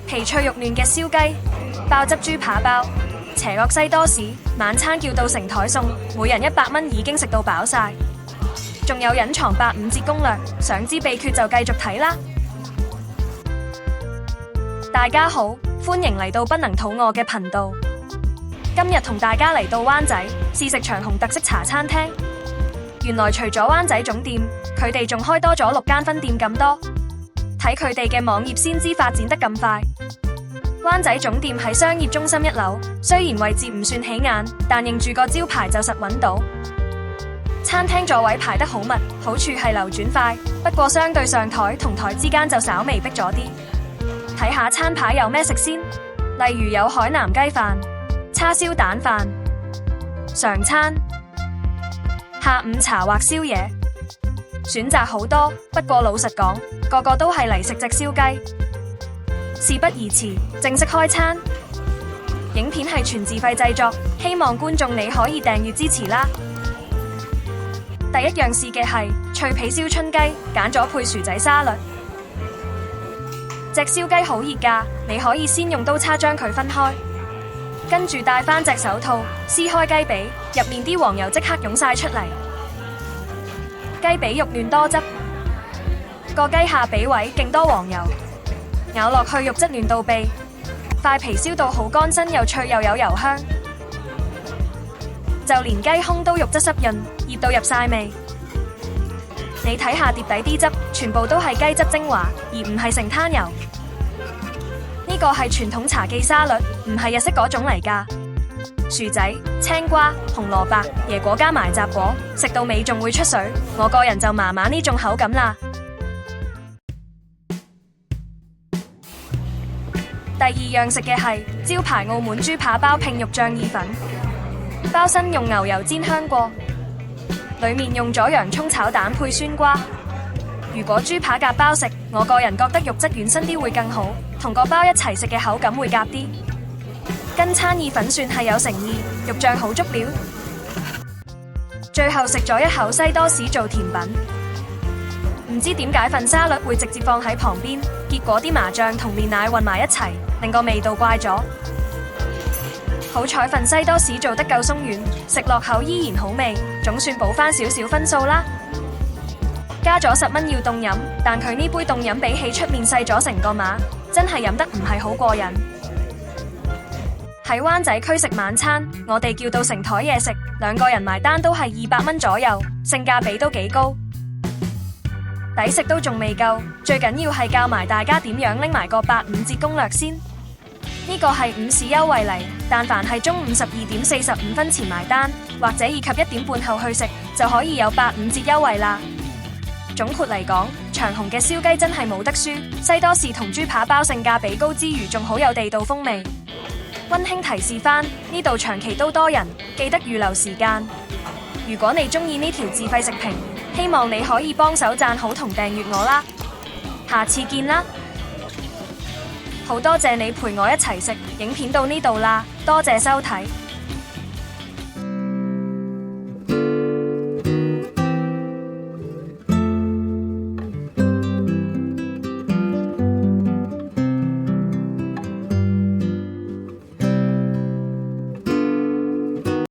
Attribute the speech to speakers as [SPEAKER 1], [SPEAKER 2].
[SPEAKER 1] 皮脆肉嫩嘅燒雞、爆汁豬扒包、邪惡西多士，晚餐叫到成台餸，每人100蚊已經食到飽晒。仲有隱藏85折攻略，想知秘訣就繼續睇啦。大家好，歡迎嚟到不能肚餓嘅頻道。今日同大家嚟到灣仔試食長虹特色茶餐廳。原來除咗灣仔總店，佢哋仲開多咗6間分店咁多。睇佢哋嘅網頁先知發展得咁快。灣仔總店喺商業中心1樓，雖然位置唔算起眼，但認住個招牌就實揾到。餐廳座位排得好密，好處係流轉快，不過相對上台同台之間就稍微逼咗啲。睇下餐牌有咩食先，例如有海南雞飯、叉燒蛋飯、常餐、下午茶或宵夜，選擇好多。不過老實講，個個都係嚟食隻燒雞。事不宜遲，正式開餐。影片係全自費製作，希望觀眾你可以訂閱支持啦。第一樣試嘅係脆皮燒春雞，揀咗配薯仔沙律。隻燒雞好熱㗎，你可以先用刀叉將佢分開，跟住戴返隻手套，撕開雞髀，入面啲黃油即刻湧晒出嚟。雞髀肉嫩多汁，個雞下髀位勁多黃油，咬落去肉質嫩到痹，塊皮燒到好乾身又脆又有油香，就連雞胸都肉質濕潤，熱到入晒味。你睇下碟底啲汁，全部都係雞汁精華，而唔係成灘油。呢個係傳統茶記沙律，唔係日式嗰種嚟㗎。薯仔、青瓜、紅蘿蔔、椰果加埋雜果，食到尾仲會出水。我個人就麻麻呢種口感啦。第二樣食嘅係招牌澳門豬扒包拼肉醬意粉，包身用牛油煎香過，裏面用咗洋蔥炒蛋配酸瓜。如果豬扒夾包食，我個人覺得肉質軟身啲會更好，同個包一齊食嘅口感會夾啲。跟餐意粉算係有誠意，肉醬好足料。最後食咗一口西多士做甜品，唔知點解份沙律會直接放喺旁邊，結果啲麻醬同煉奶混埋一齊，令個味道怪咗。好彩份西多士做得夠鬆軟，食落口依然好味，總算補返少少分數啦。加咗10蚊要凍飲，但佢呢杯凍飲比起出面細咗成個碼，真係飲得唔係好過癮。喺灣仔區食晚餐，我哋叫到成枱嘢食，2個人埋單都係200蚊左右，性價比都幾高。抵食都仲未夠，最緊要係教埋大家點樣拎埋個85折攻略先。呢個係午市優惠嚟，但凡係中午12點45分前埋單，或者以及1點半後去食，就可以有85折優惠啦。總括嚟講，長虹嘅燒雞真係冇得輸，西多士同豬扒包性價比高之餘，仲好有地道風味。溫馨提示返，呢度長期都多人，記得預留時間。如果你鍾意呢條自費食評，希望你可以幫手讚好同訂閱我啦。下次見啦！好多謝你陪我一齊食，影片到呢度啦，多謝收睇。